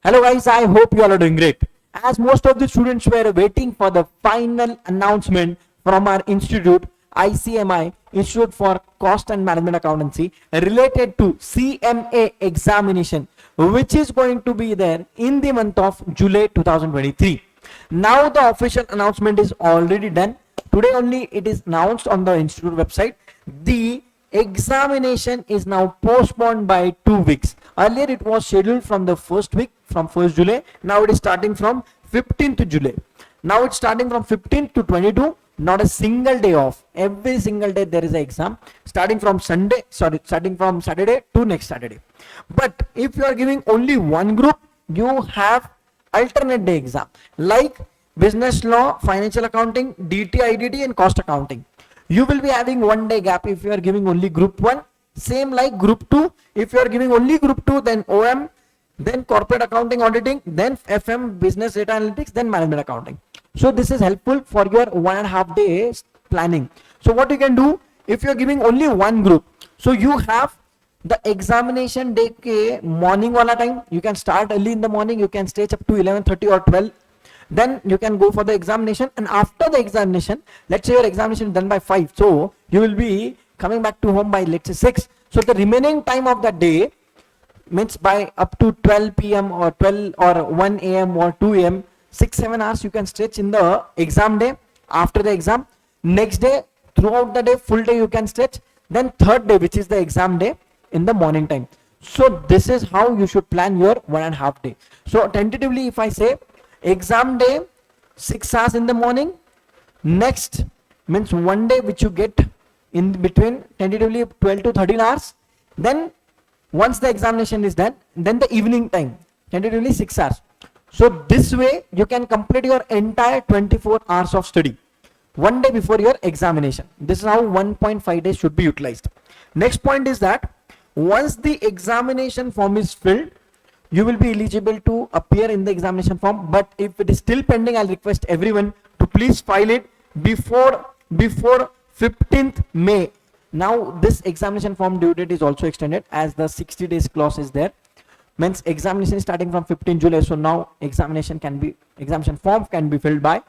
Hello guys, I hope you all are doing great. As most of the students were waiting for the final announcement from our institute, ICMAI, Institute for Cost and Management Accountancy, related to CMA examination, which is going to be there in the month of July 2023. Now the official announcement is already done. Today only it is announced on the institute website. The examination is now postponed by 2 weeks. Earlier it was scheduled from the first week, from 1st July. Now it is starting from 15th July. Now it's starting from 15th to 22. Not a single day off. Every single day there is an exam, starting from starting from Saturday to next Saturday. But if you are giving only one group, you have alternate day exam like business law, financial accounting, DT, IDT and cost accounting. You will be having 1 day gap if you are giving only group 1. Same like group 2. If you are giving only group 2, then OM, then corporate accounting auditing, then FM, business data analytics, then management accounting. So this is helpful for your 1.5 days planning. So what you can do, if you are giving only one group, so you have the examination day ke morning wala time. You can start early in the morning. You can stay up to 11:30 or 12. Then you can go for the examination, and after the examination, let's say your examination is done by 5, so you will be coming back to home by, let's say, 6. So the remaining time of that day means by up to 12 p.m. or 12 or 1 a.m. or 2 a.m. 6-7 hours you can stretch in the exam day. After the exam, next day throughout the day, full day you can stretch. Then third day, which is the exam day, in the morning time. So this is how you should plan your 1.5 day. So tentatively, if I say exam day 6 hours in the morning, next means 1 day which you get in between, tentatively 12 to 13 hours. Then once the examination is done, then the evening time, tentatively 6 hours. So this way you can complete your entire 24 hours of study 1 day before your examination. This is how 1.5 days should be utilized. Next point is that once the examination form is filled, you will be eligible to appear in the examination form. But if it is still pending, I'll request everyone to please file it before 15th May. Now this examination form due date is also extended, as the 60 days clause is there. Means examination is starting from 15 July. So now examination form can be filled by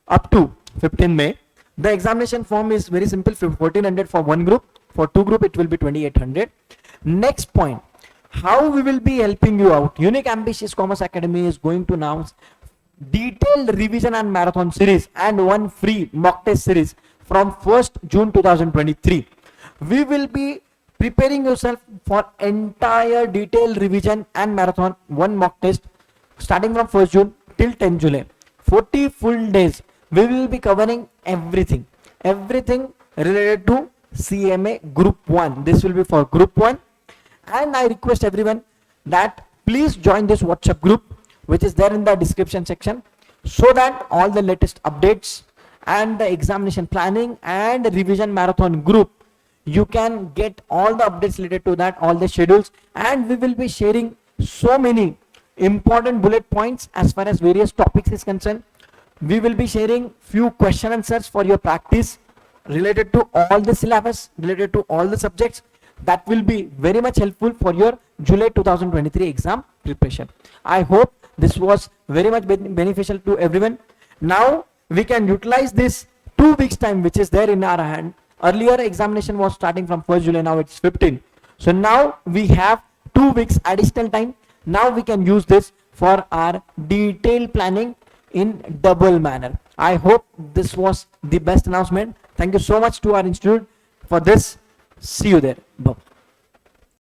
up to 15 May. The examination form is very simple, 1400 for one group. For two group it will be 2800. Next point, how we will be helping you out. Unique Ambitious Commerce Academy is going to announce detailed revision and marathon series and one free mock test series from 1st June 2023. We will be preparing yourself for entire detailed revision and marathon one mock test starting from 1st June till 10 July. 40 full days. We will be covering everything related to CMA Group 1. This will be for Group 1. And I request everyone that please join this WhatsApp group, which is there in the description section, so that all the latest updates and the examination planning and revision marathon group, you can get all the updates related to that, all the schedules, and we will be sharing so many important bullet points as far as various topics is concerned. We will be sharing few question answers for your practice related to all the syllabus, related to all the subjects. That will be very much helpful for your July 2023 exam preparation. I hope this was very much beneficial to everyone. Now we can utilize this 2 weeks time which is there in our hand. Earlier examination was starting from 1st July, now it's 15. So now we have 2 weeks additional time. Now we can use this for our detailed planning in double manner. I hope this was the best announcement. Thank you so much to our institute for this. See you there. Bye.